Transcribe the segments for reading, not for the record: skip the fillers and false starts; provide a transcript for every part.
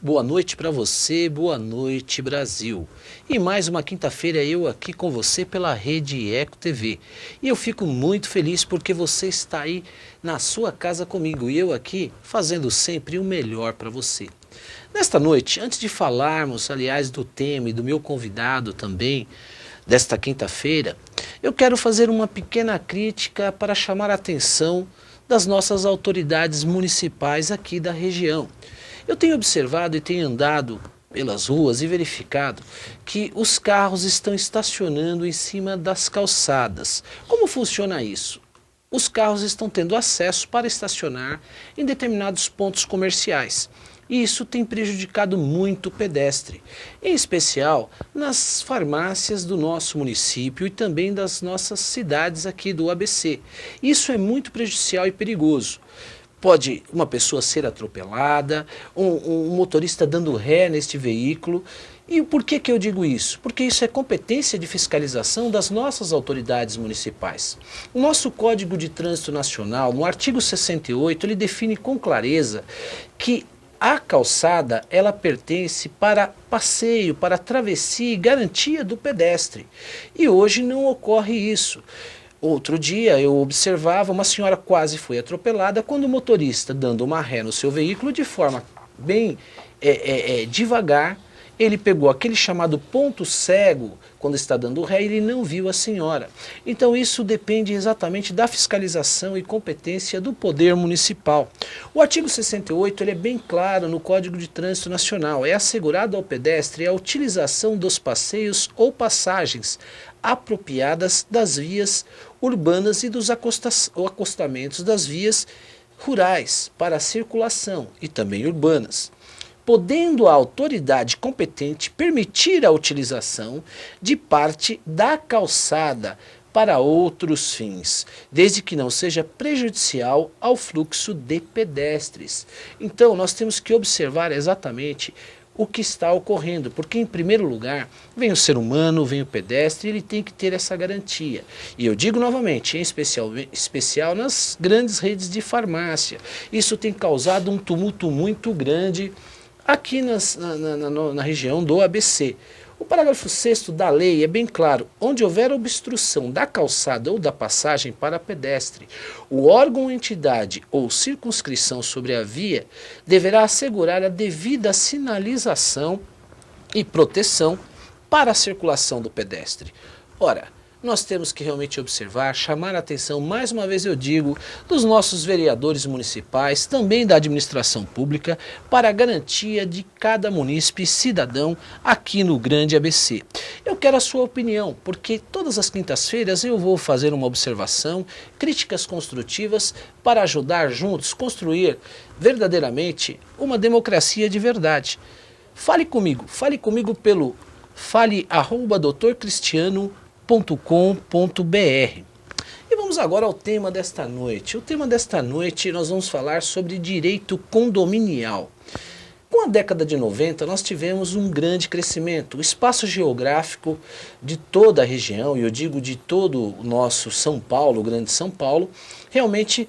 Boa noite para você, boa noite Brasil. E mais uma quinta-feira eu aqui com você pela Rede Eco TV. E eu fico muito feliz porque você está aí na sua casa comigo e eu aqui fazendo sempre o melhor para você. Nesta noite, antes de falarmos, aliás, do tema e do meu convidado também, desta quinta-feira, eu quero fazer uma pequena crítica para chamar a atenção das nossas autoridades municipais aqui da região. Eu tenho observado e tenho andado pelas ruas e verificado que os carros estão estacionando em cima das calçadas. Como funciona isso? Os carros estão tendo acesso para estacionar em determinados pontos comerciais. E isso tem prejudicado muito o pedestre, em especial nas farmácias do nosso município e também das nossas cidades aqui do ABC. Isso é muito prejudicial e perigoso. Pode uma pessoa ser atropelada, um motorista dando ré neste veículo. E por que eu digo isso? Porque isso é competência de fiscalização das nossas autoridades municipais. O nosso Código de Trânsito Nacional, no artigo 68, ele define com clareza que a calçada, ela pertence para passeio, para travessia e garantia do pedestre. E hoje não ocorre isso. Outro dia eu observava uma senhora quase foi atropelada quando o motorista, dando uma ré no seu veículo de forma bem devagar, ele pegou aquele chamado ponto cego, quando está dando ré, ele não viu a senhora. Então isso depende exatamente da fiscalização e competência do poder municipal. O artigo 68 ele é bem claro no Código de Trânsito Nacional. É assegurado ao pedestre a utilização dos passeios ou passagens apropriadas das vias urbanas e dos acostamentos das vias rurais para a circulação e também urbanas, podendo a autoridade competente permitir a utilização de parte da calçada para outros fins, desde que não seja prejudicial ao fluxo de pedestres. Então nós temos que observar exatamente o que está ocorrendo, porque em primeiro lugar vem o ser humano, vem o pedestre, ele tem que ter essa garantia. E eu digo novamente, em especial nas grandes redes de farmácia, isso tem causado um tumulto muito grande aqui na região do ABC. O parágrafo 6º da lei é bem claro: onde houver obstrução da calçada ou da passagem para pedestre, o órgão ou entidade ou circunscrição sobre a via deverá assegurar a devida sinalização e proteção para a circulação do pedestre. Ora, nós temos que realmente observar, chamar a atenção, mais uma vez eu digo, dos nossos vereadores municipais, também da administração pública, para a garantia de cada munícipe e cidadão aqui no Grande ABC. Eu quero a sua opinião, porque todas as quintas-feiras eu vou fazer uma observação, críticas construtivas, para ajudar juntos a construir verdadeiramente uma democracia de verdade. Fale comigo pelo fale@drcristiano.com.br. E vamos agora ao tema desta noite. O tema desta noite nós vamos falar sobre direito condominial. Com a década de 90 nós tivemos um grande crescimento. O espaço geográfico de toda a região, e eu digo de todo o nosso São Paulo, o Grande São Paulo, realmente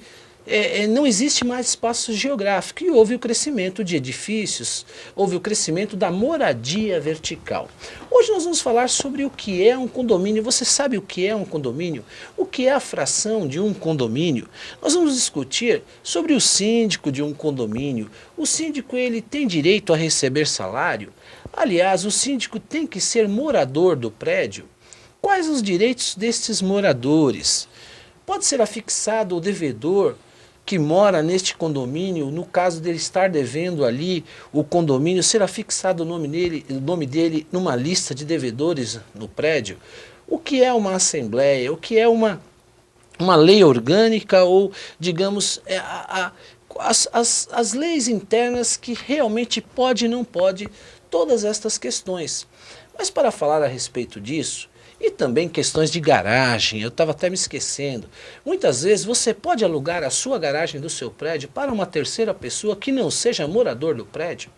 não existe mais espaço geográfico e houve o crescimento de edifícios, houve o crescimento da moradia vertical. Hoje nós vamos falar sobre o que é um condomínio. Você sabe o que é um condomínio? O que é a fração de um condomínio? Nós vamos discutir sobre o síndico de um condomínio. O síndico ele tem direito a receber salário? Aliás, o síndico tem que ser morador do prédio? Quais os direitos destes moradores? Pode ser afixado o devedor que mora neste condomínio, no caso dele estar devendo ali o condomínio, será fixado o nome dele numa lista de devedores no prédio? O que é uma assembleia? O que é uma lei orgânica ou, digamos, as leis internas que realmente pode e não pode, todas estas questões. Mas para falar a respeito disso, e também questões de garagem, eu estava até me esquecendo. Muitas vezes você pode alugar a sua garagem do seu prédio para uma terceira pessoa que não seja morador do prédio.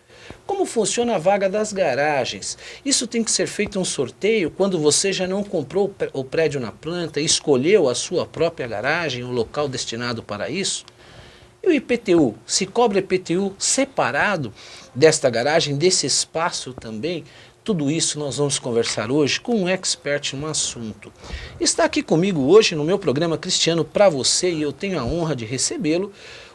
Como funciona a vaga das garagens? Isso tem que ser feito um sorteio quando você já não comprou o prédio na planta e escolheu a sua própria garagem, o local destinado para isso? E o IPTU? Se cobra IPTU separado desta garagem, desse espaço também? Tudo isso nós vamos conversar hoje com um expert no assunto. Está aqui comigo hoje no meu programa Cristiano para você e eu tenho a honra de recebê-lo,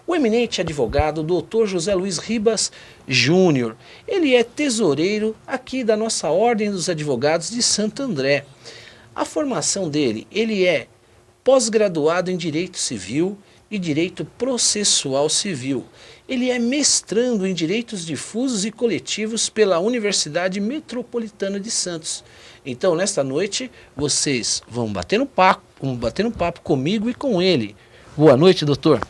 o eminente advogado Dr. José Luiz Ribas Júnior. Ele é tesoureiro aqui da nossa Ordem dos Advogados de Santo André. A formação dele, ele é pós-graduado em Direito Civil e Direito Processual Civil. Ele é mestrando em Direitos Difusos e Coletivos pela Universidade Metropolitana de Santos. Então, nesta noite, vocês vão bater um papo comigo e com ele. Boa noite, doutor.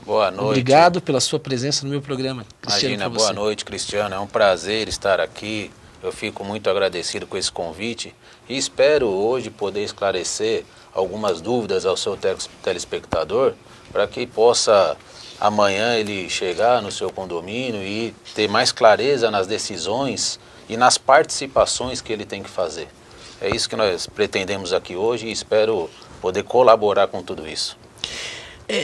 Boa noite. Obrigado pela sua presença no meu programa. Imagina, boa noite, Cristiano. É um prazer estar aqui. Eu fico muito agradecido com esse convite e espero hoje poder esclarecer algumas dúvidas ao seu telespectador para que possa amanhã ele chegar no seu condomínio e ter mais clareza nas decisões e nas participações que ele tem que fazer. É isso que nós pretendemos aqui hoje e espero poder colaborar com tudo isso.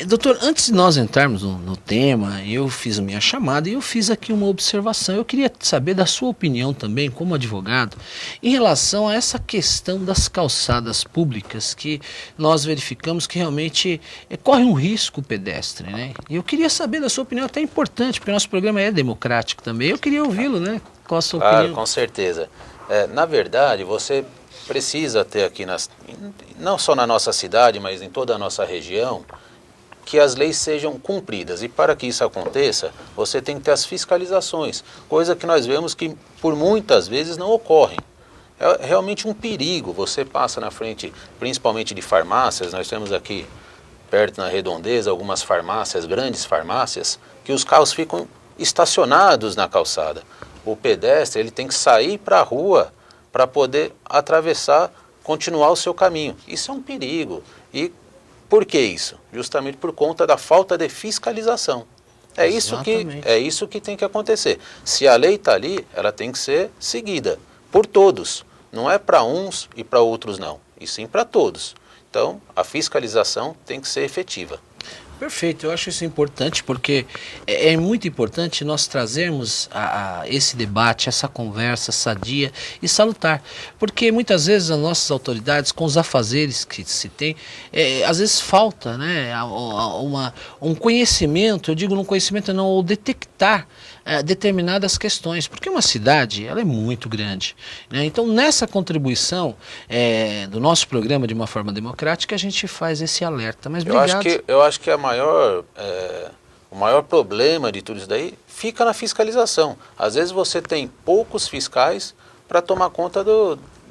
Doutor, antes de nós entrarmos no tema, eu fiz a minha chamada e eu fiz aqui uma observação. Eu queria saber da sua opinião também, como advogado, em relação a essa questão das calçadas públicas, que nós verificamos que realmente corre um risco o pedestre, né? E eu queria saber da sua opinião, até importante, porque o nosso programa é democrático também. Eu queria ouvi-lo, né? Qual a sua opinião? Com certeza. Na verdade, você precisa ter aqui, não só na nossa cidade, mas em toda a nossa região, que as leis sejam cumpridas. E para que isso aconteça, você tem que ter as fiscalizações, coisa que nós vemos que por muitas vezes não ocorrem. É realmente um perigo. Você passa na frente, principalmente de farmácias, nós temos aqui perto na Redondeza algumas farmácias, grandes farmácias, que os carros ficam estacionados na calçada. O pedestre ele tem que sair para a rua para poder atravessar, continuar o seu caminho. Isso é um perigo. E por que isso? Justamente por conta da falta de fiscalização. É isso que tem que acontecer. Se a lei está ali, ela tem que ser seguida por todos. Não é para uns e para outros não, e sim para todos. Então, a fiscalização tem que ser efetiva. Perfeito, eu acho isso importante porque é muito importante nós trazermos a esse debate, essa conversa sadia e salutar, porque muitas vezes as nossas autoridades, com os afazeres que se tem, às vezes falta, né, um conhecimento, eu digo um conhecimento não, ou detectar determinadas questões, porque uma cidade ela é muito grande, né? Então nessa contribuição do nosso programa de uma forma democrática a gente faz esse alerta, mas obrigado. Eu acho que o maior problema de tudo isso daí fica na fiscalização. Às vezes você tem poucos fiscais para tomar conta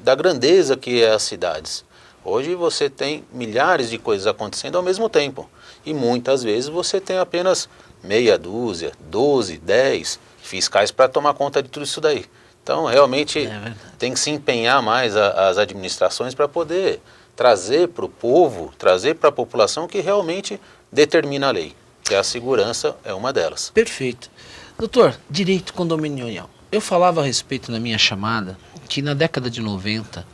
da grandeza que é as cidades. Hoje você tem milhares de coisas acontecendo ao mesmo tempo e muitas vezes você tem apenas meia dúzia, 12, 10 fiscais para tomar conta de tudo isso daí. Então, realmente, tem que se empenhar mais as administrações para poder trazer para o povo, trazer para a população que realmente determina a lei, que a segurança é uma delas. Perfeito. Doutor, direito condominial. Eu falava a respeito na minha chamada que na década de 90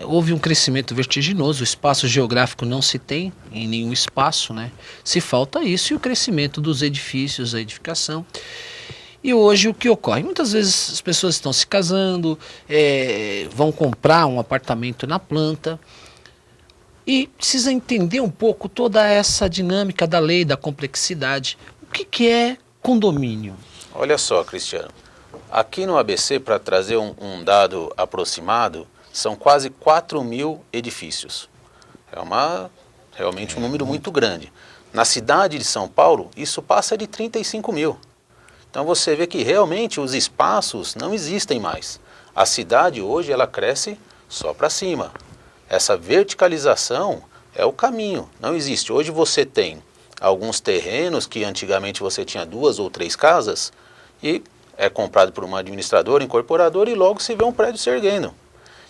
houve um crescimento vertiginoso, o espaço geográfico não se tem em nenhum espaço, né? Se falta isso e o crescimento dos edifícios, a edificação. E hoje o que ocorre? Muitas vezes as pessoas estão se casando, vão comprar um apartamento na planta e precisa entender um pouco toda essa dinâmica da lei, da complexidade. O que é condomínio? Olha só, Cristiano, aqui no ABC, para trazer um dado aproximado, são quase 4.000 edifícios. É realmente um número muito grande. Na cidade de São Paulo, isso passa de 35.000. Então você vê que realmente os espaços não existem mais. A cidade hoje ela cresce só para cima. Essa verticalização é o caminho, não existe. Hoje você tem alguns terrenos que antigamente você tinha 2 ou 3 casas e é comprado por uma administradora, incorporadora e logo se vê um prédio se erguendo.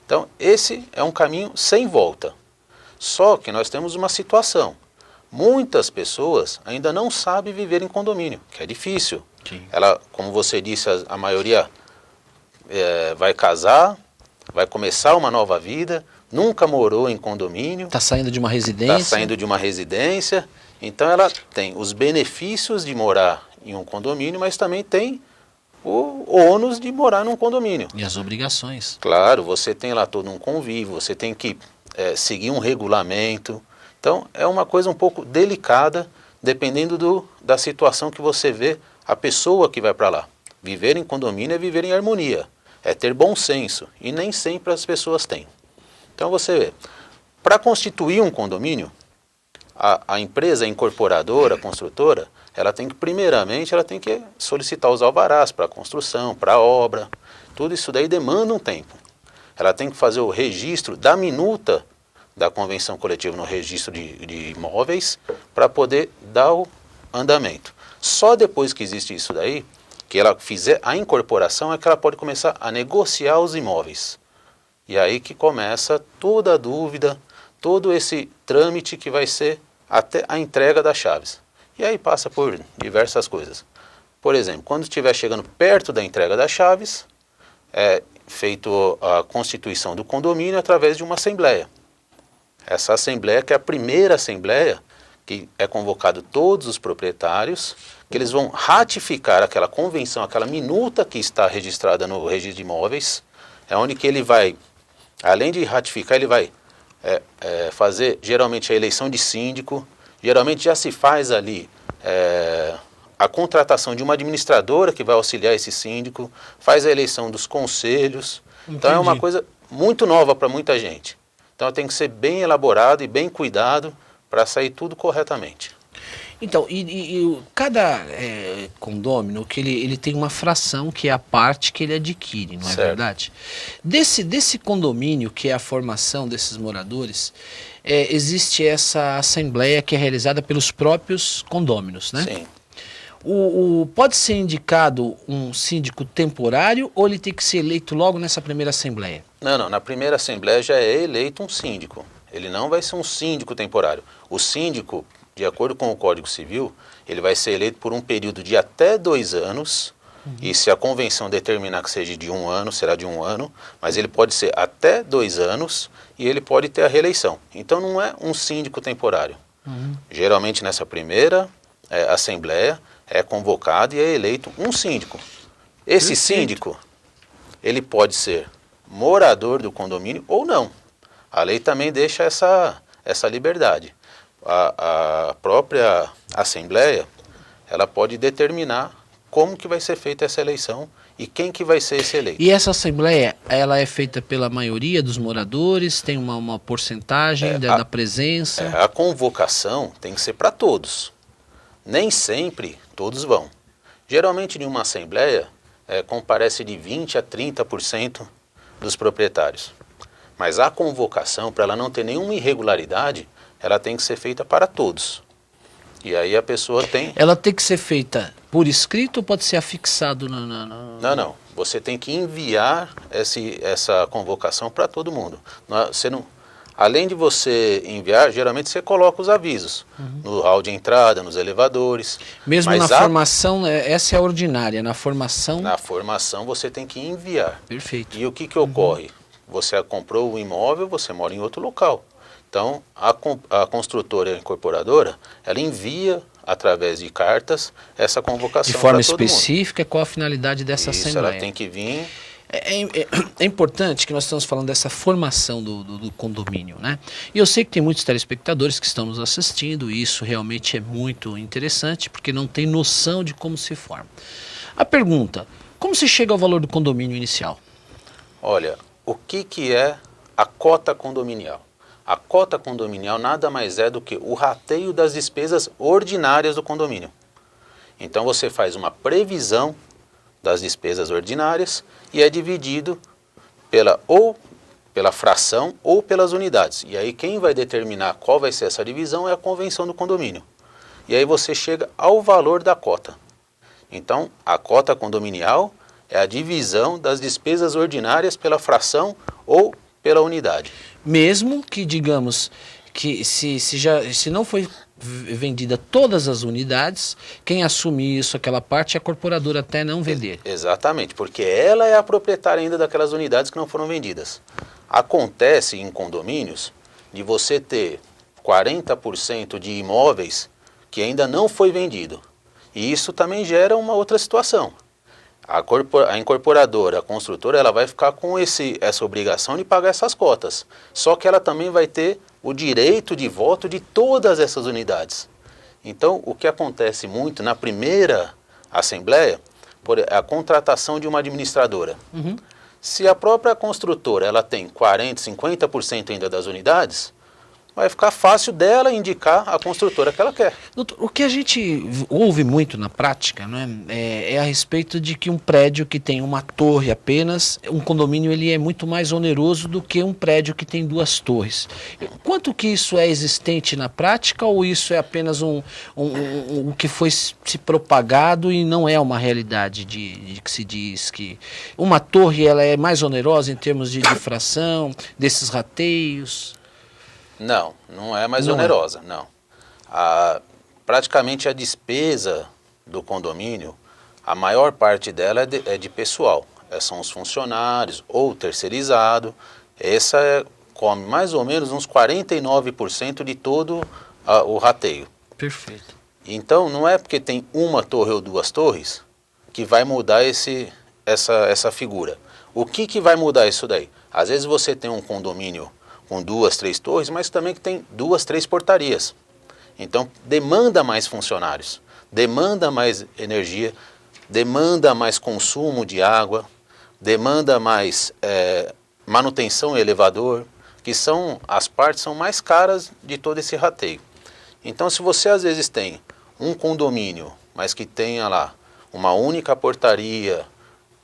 Então esse é um caminho sem volta. Só que nós temos uma situação. Muitas pessoas ainda não sabem viver em condomínio, que é difícil. Sim. Ela, como você disse, a maioria vai casar, vai começar uma nova vida, nunca morou em condomínio. Está saindo de uma residência. Está saindo de uma residência. Então ela tem os benefícios de morar em um condomínio, mas também tem o ônus de morar num condomínio. E as obrigações. Claro, você tem lá todo um convívio, você tem que seguir um regulamento. Então é uma coisa um pouco delicada, dependendo da situação que você vê a pessoa que vai para lá. Viver em condomínio é viver em harmonia, é ter bom senso, e nem sempre as pessoas têm. Então você vê, para constituir um condomínio, a empresa incorporadora, a construtora, ela tem que, primeiramente, ela tem que solicitar os alvarás para a construção, para a obra. Tudo isso daí demanda um tempo. Ela tem que fazer o registro da minuta da convenção coletiva no registro de imóveis para poder dar o andamento. Só depois que existe isso daí, que ela fizer a incorporação, é que ela pode começar a negociar os imóveis. E aí que começa toda a dúvida, todo esse trâmite que vai ser até a entrega das chaves. E aí passa por diversas coisas. Por exemplo, quando estiver chegando perto da entrega das chaves, é feito a constituição do condomínio através de uma assembleia. Essa assembleia, que é a primeira assembleia, que é convocado todos os proprietários, que eles vão ratificar aquela convenção, aquela minuta que está registrada no registro de imóveis, é onde que ele vai, além de ratificar, ele vai fazer geralmente a eleição de síndico. Geralmente já se faz ali a contratação de uma administradora que vai auxiliar esse síndico, faz a eleição dos conselhos. Entendi. Então é uma coisa muito nova para muita gente. Então tem que ser bem elaborado e bem cuidado para sair tudo corretamente. Então, cada condômino, que ele tem uma fração que é a parte que ele adquire, não é verdade? Desse condomínio, que é a formação desses moradores, existe essa assembleia que é realizada pelos próprios condôminos, né? Sim. Pode ser indicado um síndico temporário ou ele tem que ser eleito logo nessa primeira assembleia? Não, na primeira assembleia já é eleito um síndico. Ele não vai ser um síndico temporário. O síndico, de acordo com o Código Civil, ele vai ser eleito por um período de até 2 anos, e se a convenção determinar que seja de 1 ano, será de 1 ano, mas ele pode ser até 2 anos e ele pode ter a reeleição. Então não é um síndico temporário. Geralmente nessa primeira assembleia é convocado e é eleito um síndico. Esse síndico, ele pode ser morador do condomínio ou não. A lei também deixa essa liberdade. A própria assembleia, ela pode determinar como que vai ser feita essa eleição e quem que vai ser esse eleito. E essa assembleia, ela é feita pela maioria dos moradores? Tem uma porcentagem da presença? A convocação tem que ser para todos. Nem sempre todos vão. Geralmente em uma assembleia comparece de 20% a 30% dos proprietários. Mas a convocação, para ela não ter nenhuma irregularidade, ela tem que ser feita para todos. E aí a pessoa tem... Ela tem que ser feita por escrito ou pode ser afixado Não. Você tem que enviar essa convocação para todo mundo. Você não... Além de você enviar, geralmente você coloca os avisos no hall de entrada, nos elevadores. Mesmo mas na formação, essa é a ordinária, na formação... Na formação você tem que enviar. Perfeito. E o que ocorre? Você comprou o imóvel, você mora em outro local. Então, a construtora e a incorporadora, ela envia, através de cartas, essa convocação de forma para todo mundo. específica, qual a finalidade dessa assembleia? Ela tem que vir... É importante que nós estamos falando dessa formação do condomínio, né? E eu sei que tem muitos telespectadores que estão nos assistindo e isso realmente é muito interessante porque não tem noção de como se forma. A pergunta, como se chega ao valor do condomínio inicial? Olha, o que é a cota condominial? A cota condominial nada mais é do que o rateio das despesas ordinárias do condomínio. Então você faz uma previsão das despesas ordinárias e é dividido pela fração ou pelas unidades. E aí quem vai determinar qual vai ser essa divisão é a convenção do condomínio. E aí você chega ao valor da cota. Então a cota condominial é a divisão das despesas ordinárias pela fração ou pela unidade. Mesmo que, digamos, que se não foi vendida todas as unidades, quem assume isso, aquela parte, é a incorporadora até não vender. Exatamente, porque ela é a proprietária ainda daquelas unidades que não foram vendidas. Acontece em condomínios de você ter 40% de imóveis que ainda não foi vendido. E isso também gera uma outra situação. A incorporadora, a construtora, ela vai ficar com essa obrigação de pagar essas cotas. Só que ela também vai ter o direito de voto de todas essas unidades. Então, o que acontece muito na primeira assembleia é a contratação de uma administradora. Uhum. Se a própria construtora ela tem 40%, 50% ainda das unidades, vai ficar fácil dela indicar a construtora que ela quer. Doutor, o que a gente ouve muito na prática, né, é a respeito de que um prédio que tem uma torre apenas, um condomínio ele é muito mais oneroso do que um prédio que tem 2 torres. Quanto que isso é existente na prática ou isso é apenas o que foi se propagado e não é uma realidade de que se diz que uma torre ela é mais onerosa em termos de difração, desses rateios? Não, não é mais Não é. onerosa, não. Praticamente a despesa do condomínio, a maior parte dela é de pessoal. São os funcionários ou terceirizado. Come mais ou menos uns 49% de todo o rateio. Perfeito. Então, não é porque tem uma torre ou 2 torres que vai mudar essa figura. O que vai mudar isso daí? Às vezes você tem um condomínio com 2, 3 torres, mas também que tem 2, 3 portarias. Então, demanda mais funcionários, demanda mais energia, demanda mais consumo de água, demanda mais manutenção e elevador, que são as partes são mais caras de todo esse rateio. Então, se você às vezes tem um condomínio, mas que tenha lá uma única portaria,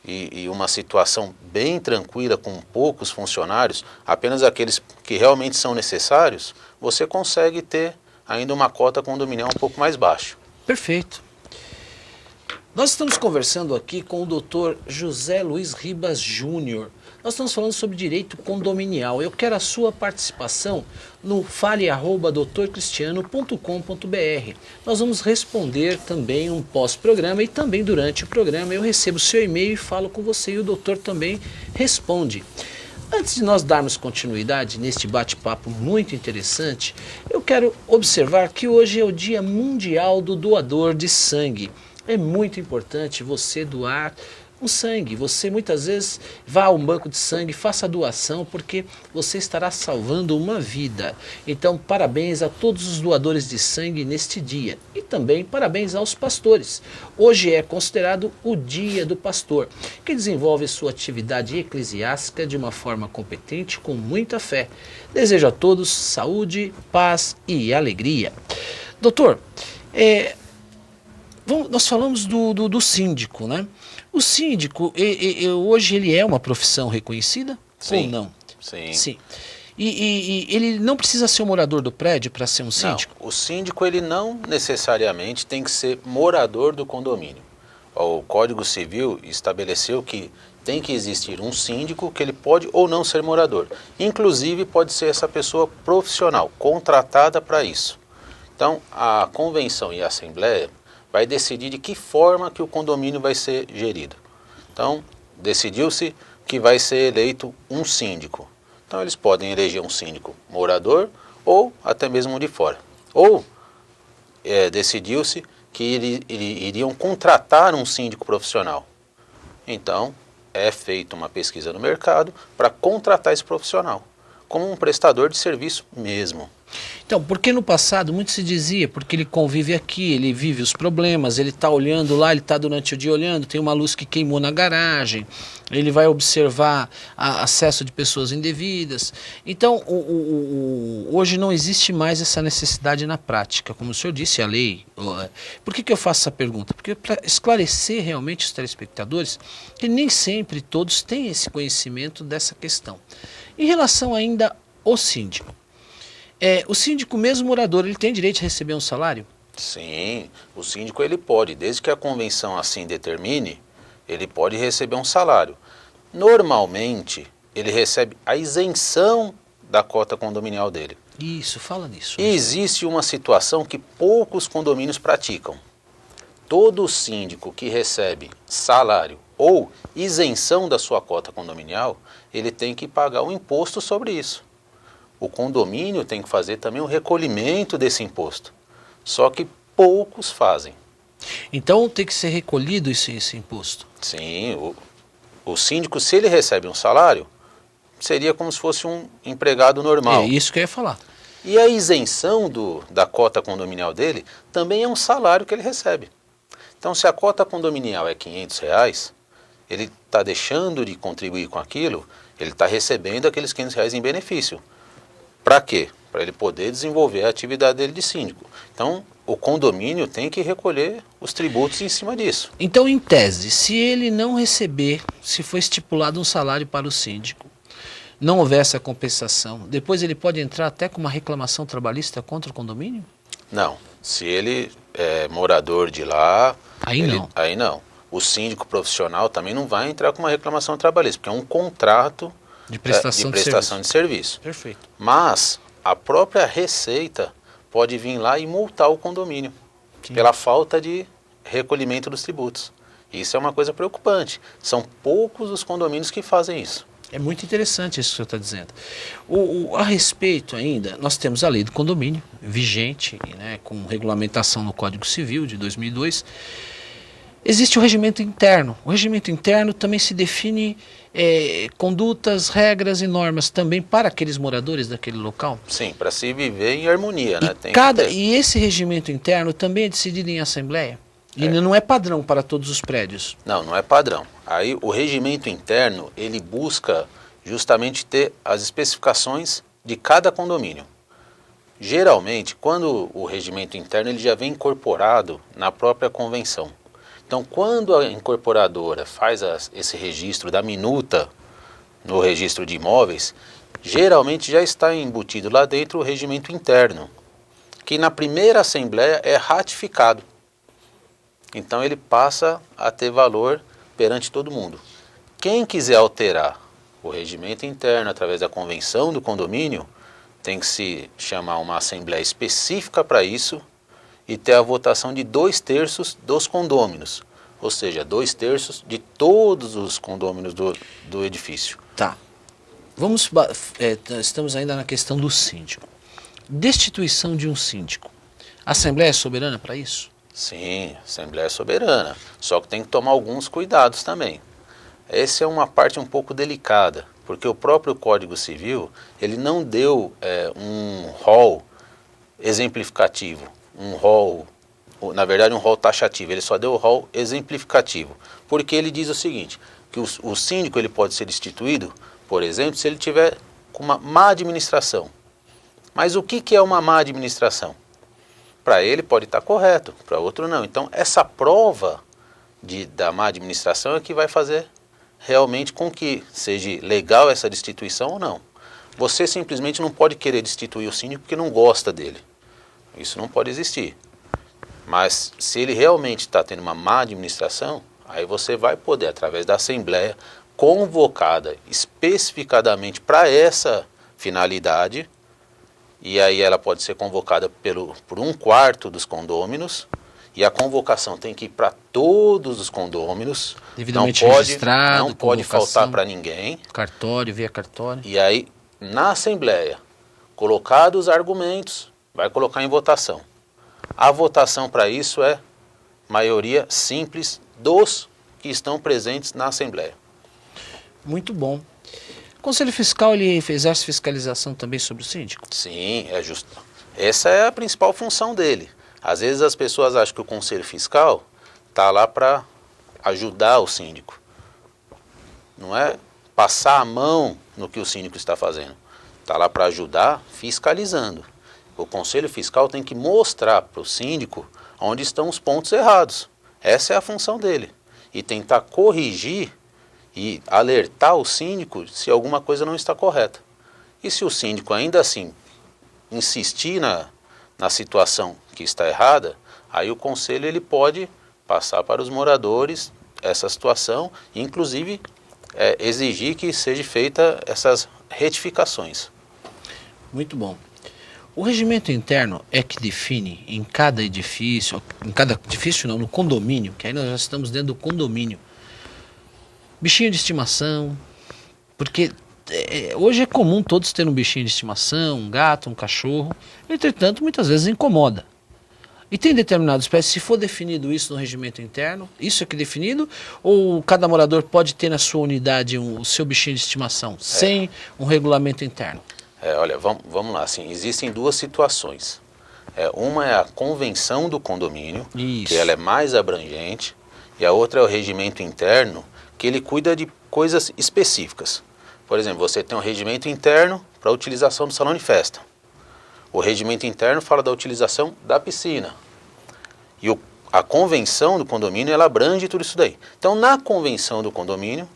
e uma situação bem tranquila com poucos funcionários, apenas aqueles que realmente são necessários, você consegue ter ainda uma cota condominial um pouco mais baixa. Perfeito. Nós estamos conversando aqui com o Dr. José Luiz Ribas Júnior. Nós estamos falando sobre direito condominial. Eu quero a sua participação no fale@doutorcristiano.com.br. Nós vamos responder também um pós-programa e também durante o programa eu recebo o seu e-mail e falo com você e o doutor também responde. Antes de nós darmos continuidade neste bate-papo muito interessante, eu quero observar que hoje é o Dia Mundial do Doador de Sangue. É muito importante você doar um sangue. Você muitas vezes vá a um banco de sangue, faça a doação, porque você estará salvando uma vida. Então, parabéns a todos os doadores de sangue neste dia. E também parabéns aos pastores. Hoje é considerado o Dia do Pastor, que desenvolve sua atividade eclesiástica de uma forma competente, com muita fé. Desejo a todos saúde, paz e alegria. Doutor, nós falamos do síndico, né? O síndico, hoje ele é uma profissão reconhecida? Sim, ou não? Sim. Sim. E ele não precisa ser um morador do prédio para ser um síndico? Não, o síndico ele não necessariamente tem que ser morador do condomínio. O Código Civil estabeleceu que tem que existir um síndico que ele pode ou não ser morador. Inclusive pode ser essa pessoa profissional, contratada para isso. Então a convenção e a assembleia vai decidir de que forma que o condomínio vai ser gerido. Então, decidiu-se que vai ser eleito um síndico. Então, eles podem eleger um síndico morador ou até mesmo de fora. Ou decidiu-se que iriam contratar um síndico profissional. Então, é feita uma pesquisa no mercado para contratar esse profissional, como um prestador de serviço mesmo. Então, porque no passado muito se dizia, porque ele convive aqui, ele vive os problemas, ele está olhando lá, ele está durante o dia olhando, tem uma luz que queimou na garagem, ele vai observar acesso de pessoas indevidas. Então, hoje não existe mais essa necessidade na prática, como o senhor disse, a lei. Por que eu faço essa pergunta? Porque para esclarecer realmente os telespectadores, que nem sempre todos têm esse conhecimento dessa questão. Em relação ainda ao síndico, o síndico mesmo morador, ele tem direito de receber um salário? Sim, o síndico ele pode, desde que a convenção assim determine, ele pode receber um salário. Normalmente, ele recebe a isenção da cota condominial dele. Isso, fala nisso. E existe uma situação que poucos condomínios praticam. Todo síndico que recebe salário ou isenção da sua cota condominial, ele tem que pagar um imposto sobre isso. O condomínio tem que fazer também um recolhimento desse imposto. Só que poucos fazem. Então tem que ser recolhido esse imposto. Sim, o síndico, se ele recebe um salário, seria como se fosse um empregado normal. É isso que eu ia falar. E a isenção da cota condominial dele também é um salário que ele recebe. Então, se a cota condominial é R$ 500, ele está deixando de contribuir com aquilo, ele está recebendo aqueles R$ 500 em benefício. Para quê? Para ele poder desenvolver a atividade dele de síndico. Então, o condomínio tem que recolher os tributos em cima disso. Então, em tese, se ele não receber, se for estipulado um salário para o síndico, não houver essa compensação, depois ele pode entrar até com uma reclamação trabalhista contra o condomínio? Não. Se ele é morador de lá... Aí não. Aí não. O síndico profissional também não vai entrar com uma reclamação trabalhista, porque é um contrato de prestação de serviço. Perfeito. Mas a própria Receita pode vir lá e multar o condomínio. Sim. Pela falta de recolhimento dos tributos. Isso é uma coisa preocupante. São poucos os condomínios que fazem isso. É muito interessante isso que o senhor está dizendo. A respeito ainda, nós temos a lei do condomínio, vigente, né, com regulamentação no Código Civil de 2002. Existe o regimento interno. O regimento interno também se define condutas, regras e normas também para aqueles moradores daquele local. Sim, para se viver em harmonia, né? E esse regimento interno também é decidido em assembleia? E não é padrão para todos os prédios? Não, não é padrão. Aí o regimento interno, ele busca justamente ter as especificações de cada condomínio. Geralmente, quando o regimento interno ele já vem incorporado na própria convenção. Então, quando a incorporadora faz esse registro da minuta no registro de imóveis, geralmente já está embutido lá dentro o regimento interno, que na primeira assembleia é ratificado. Então ele passa a ter valor perante todo mundo. Quem quiser alterar o regimento interno através da convenção do condomínio, tem que se chamar uma assembleia específica para isso e ter a votação de 2/3 dos condôminos, ou seja, 2/3 de todos os condôminos do edifício. Tá. Estamos ainda na questão do síndico. Destituição de um síndico. A Assembleia é soberana para isso? Sim, a Assembleia é soberana, só que tem que tomar alguns cuidados também. Essa é uma parte um pouco delicada, porque o próprio Código Civil, ele não deu um rol exemplificativo, um rol taxativo, ele só deu o rol exemplificativo, porque ele diz o seguinte, que o síndico ele pode ser destituído, por exemplo, se ele tiver com uma má administração. Mas o que é uma má administração? Para ele pode estar correto, para outro não. Então, essa prova da má administração é que vai fazer realmente com que seja legal essa destituição ou não. Você simplesmente não pode querer destituir o síndico porque não gosta dele. Isso não pode existir. Mas se ele realmente está tendo uma má administração, aí você vai poder, através da Assembleia, convocada especificadamente para essa finalidade, e aí ela pode ser convocada por 1/4 dos condôminos, e a convocação tem que ir para todos os condôminos, devidamente registrado, não pode faltar para ninguém. Cartório, via cartório. E aí, na Assembleia, colocados os argumentos, vai colocar em votação. A votação para isso é maioria simples dos que estão presentes na Assembleia. Muito bom. O Conselho Fiscal ele exerce fiscalização também sobre o síndico? Sim, é justo. Essa é a principal função dele. Às vezes as pessoas acham que o Conselho Fiscal está lá para ajudar o síndico. Não é passar a mão no que o síndico está fazendo. Está lá para ajudar fiscalizando. O Conselho Fiscal tem que mostrar para o síndico onde estão os pontos errados. Essa é a função dele. E tentar corrigir e alertar o síndico se alguma coisa não está correta. E se o síndico ainda assim insistir na situação que está errada, aí o conselho ele pode passar para os moradores essa situação e inclusive exigir que seja feita essas retificações. Muito bom. O regimento interno é que define em cada edifício não, no condomínio, que aí nós já estamos dentro do condomínio, bichinho de estimação, porque hoje é comum todos terem um bichinho de estimação, um gato, um cachorro, entretanto muitas vezes incomoda. E tem determinadas espécies, se for definido isso no regimento interno, isso é que é definido, ou cada morador pode ter na sua unidade o seu bichinho de estimação, sem um regulamento interno? Olha, vamos lá, assim, existem duas situações. Uma é a convenção do condomínio, que ela é mais abrangente, e a outra é o regimento interno, que ele cuida de coisas específicas. Por exemplo, você tem um regimento interno para a utilização do salão de festa. O regimento interno fala da utilização da piscina. E a convenção do condomínio, ela abrange tudo isso daí. Então, na convenção do condomínio,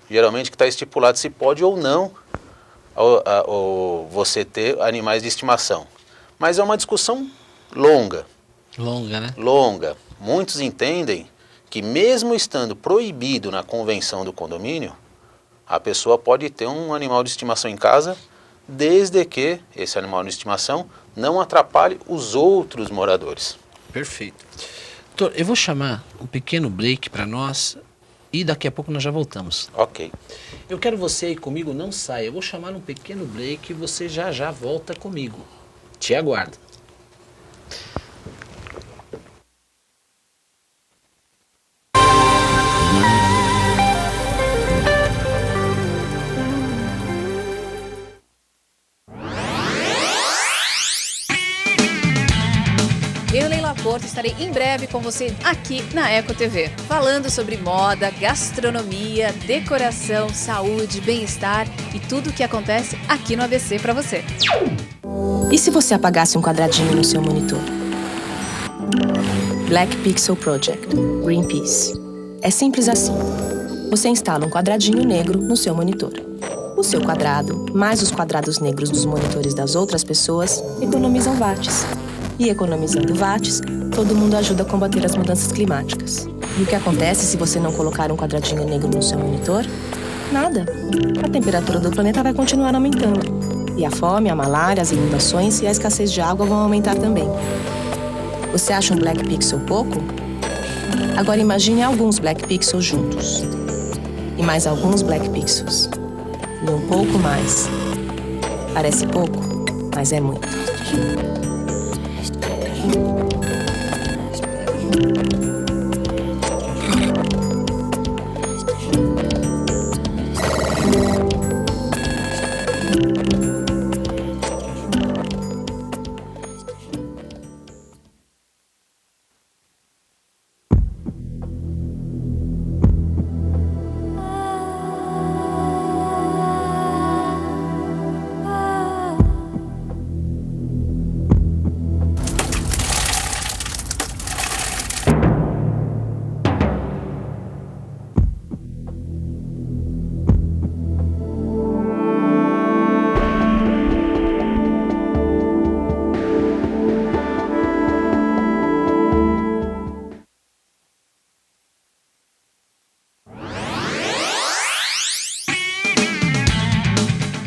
geralmente que está estipulado se pode ou não ou você ter animais de estimação. Mas é uma discussão longa. Longa, né? Longa. Muitos entendem que mesmo estando proibido na convenção do condomínio, a pessoa pode ter um animal de estimação em casa, desde que esse animal de estimação não atrapalhe os outros moradores. Perfeito. Doutor, eu vou chamar um pequeno break para nós e daqui a pouco nós já voltamos. Ok. Eu quero você aí comigo, não saia. Eu vou chamar um pequeno break e você já volta comigo. Te aguardo. Eu, Leila Porto, estarei em breve com você aqui na Eco TV, falando sobre moda, gastronomia, decoração, saúde, bem-estar e tudo o que acontece aqui no ABC para você. E se você apagasse um quadradinho no seu monitor? Black Pixel Project, Greenpeace. É simples assim. Você instala um quadradinho negro no seu monitor. O seu quadrado, mais os quadrados negros dos monitores das outras pessoas, economizam watts. E economizando watts, todo mundo ajuda a combater as mudanças climáticas. E o que acontece se você não colocar um quadradinho negro no seu monitor? Nada. A temperatura do planeta vai continuar aumentando. E a fome, a malária, as inundações e a escassez de água vão aumentar também. Você acha um Black Pixel pouco? Agora imagine alguns Black Pixels juntos. E mais alguns Black Pixels. E um pouco mais. Parece pouco, mas é muito.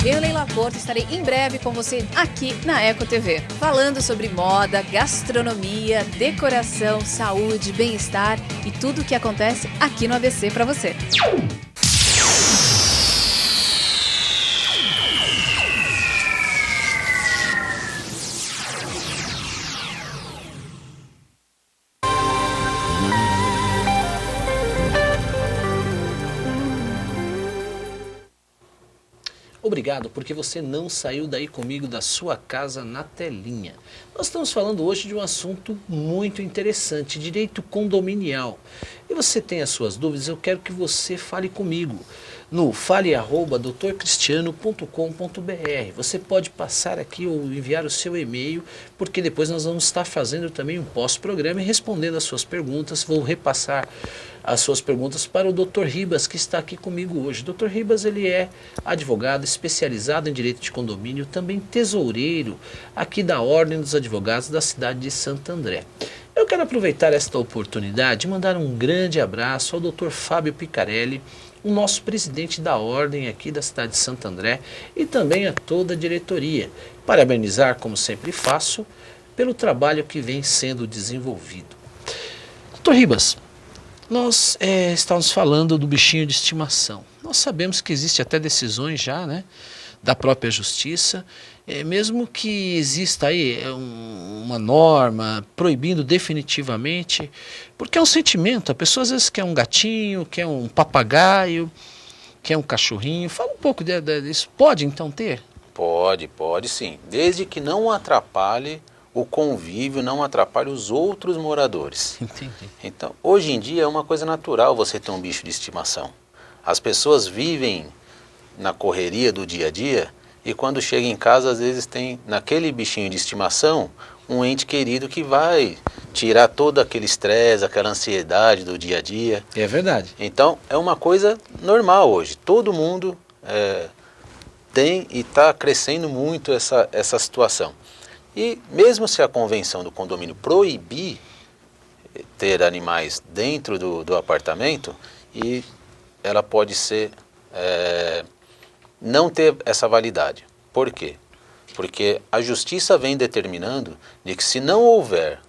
Eu, Leila Porto, estarei em breve com você aqui na Eco TV, falando sobre moda, gastronomia, decoração, saúde, bem-estar e tudo o que acontece aqui no ABC para você. Obrigado, porque você não saiu daí comigo da sua casa na telinha. Nós estamos falando hoje de um assunto muito interessante, direito condominial. E você tem as suas dúvidas, eu quero que você fale comigo no fale@doutorcristiano.com.br. Você pode passar aqui ou enviar o seu e-mail, porque depois nós vamos estar fazendo também um pós-programa e respondendo as suas perguntas. Vou repassar as suas perguntas para o Dr. Ribas, que está aqui comigo hoje. Dr. Ribas, ele é advogado especializado em direito de condomínio, também tesoureiro aqui da Ordem dos Advogados da cidade de Santo André. Eu quero aproveitar esta oportunidade e mandar um grande abraço ao Dr. Fábio Picarelli, o nosso presidente da Ordem aqui da cidade de Santo André, e também a toda a diretoria. Parabenizar, como sempre faço, pelo trabalho que vem sendo desenvolvido. Dr. Ribas, nós estamos falando do bichinho de estimação. Nós sabemos que existe até decisões já, né, da própria justiça, mesmo que exista aí uma norma proibindo definitivamente, porque é um sentimento, a pessoa às vezes quer um gatinho, quer um papagaio, quer um cachorrinho. Fala um pouco disso. Pode então ter? Pode sim, desde que não atrapalhe o convívio, não atrapalhe os outros moradores. Entendi. Então, hoje em dia é uma coisa natural você ter um bicho de estimação. As pessoas vivem na correria do dia a dia e quando chega em casa, às vezes tem naquele bichinho de estimação um ente querido que vai tirar todo aquele estresse, aquela ansiedade do dia a dia. É verdade. Então, é uma coisa normal hoje. Todo mundo tem e está crescendo muito essa situação. E mesmo se a convenção do condomínio proibir ter animais dentro do apartamento, e ela pode ser não ter essa validade. Por quê? Porque a justiça vem determinando de que se não houver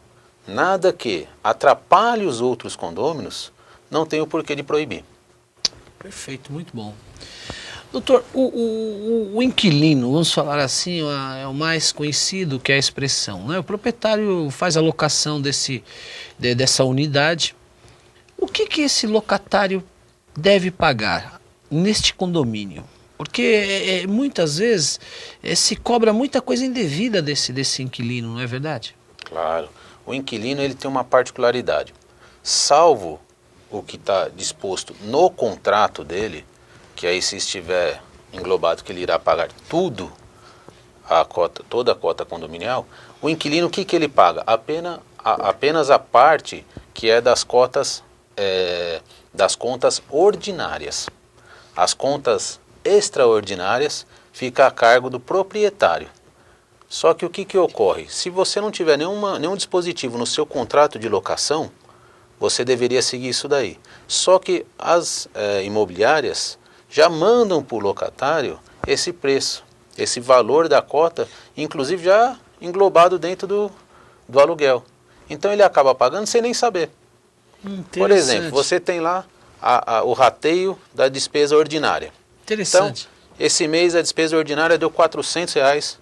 nada que atrapalhe os outros condôminos, não tem o porquê de proibir. Perfeito, muito bom. Doutor, o inquilino, vamos falar assim, é o mais conhecido que é a expressão, né? O proprietário faz a locação dessa unidade. O que esse locatário deve pagar neste condomínio? Porque muitas vezes se cobra muita coisa indevida desse inquilino, não é verdade? Claro. O inquilino ele tem uma particularidade. Salvo o que está disposto no contrato dele, que aí se estiver englobado que ele irá pagar tudo, toda a cota condominial, o inquilino o que ele paga? Apenas a parte que é das cotas, das contas ordinárias. As contas extraordinárias ficam a cargo do proprietário. Só que o que ocorre? Se você não tiver nenhum dispositivo no seu contrato de locação, você deveria seguir isso daí. Só que as imobiliárias já mandam para o locatário esse preço, esse valor da cota, inclusive já englobado dentro do aluguel. Então ele acaba pagando sem nem saber. Por exemplo, você tem lá o rateio da despesa ordinária. Interessante. Então, esse mês a despesa ordinária deu R$400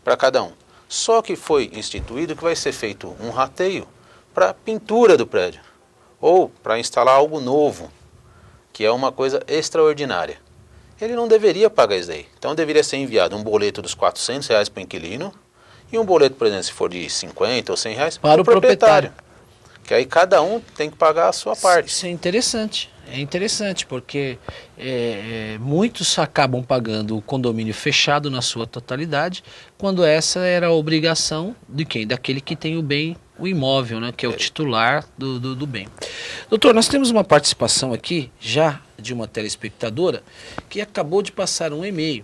para cada um. Só que foi instituído que vai ser feito um rateio para pintura do prédio ou para instalar algo novo, que é uma coisa extraordinária. Ele não deveria pagar isso aí. Então deveria ser enviado um boleto dos R$400 para o inquilino e um boleto, por exemplo, se for de R$50 ou R$100 para o proprietário. Que aí cada um tem que pagar a sua parte. Isso é interessante. É interessante porque muitos acabam pagando o condomínio fechado na sua totalidade, quando essa era a obrigação de quem? Daquele que tem o bem, o imóvel, né? Que é o titular do bem. Doutor, nós temos uma participação aqui já de uma telespectadora que acabou de passar um e-mail.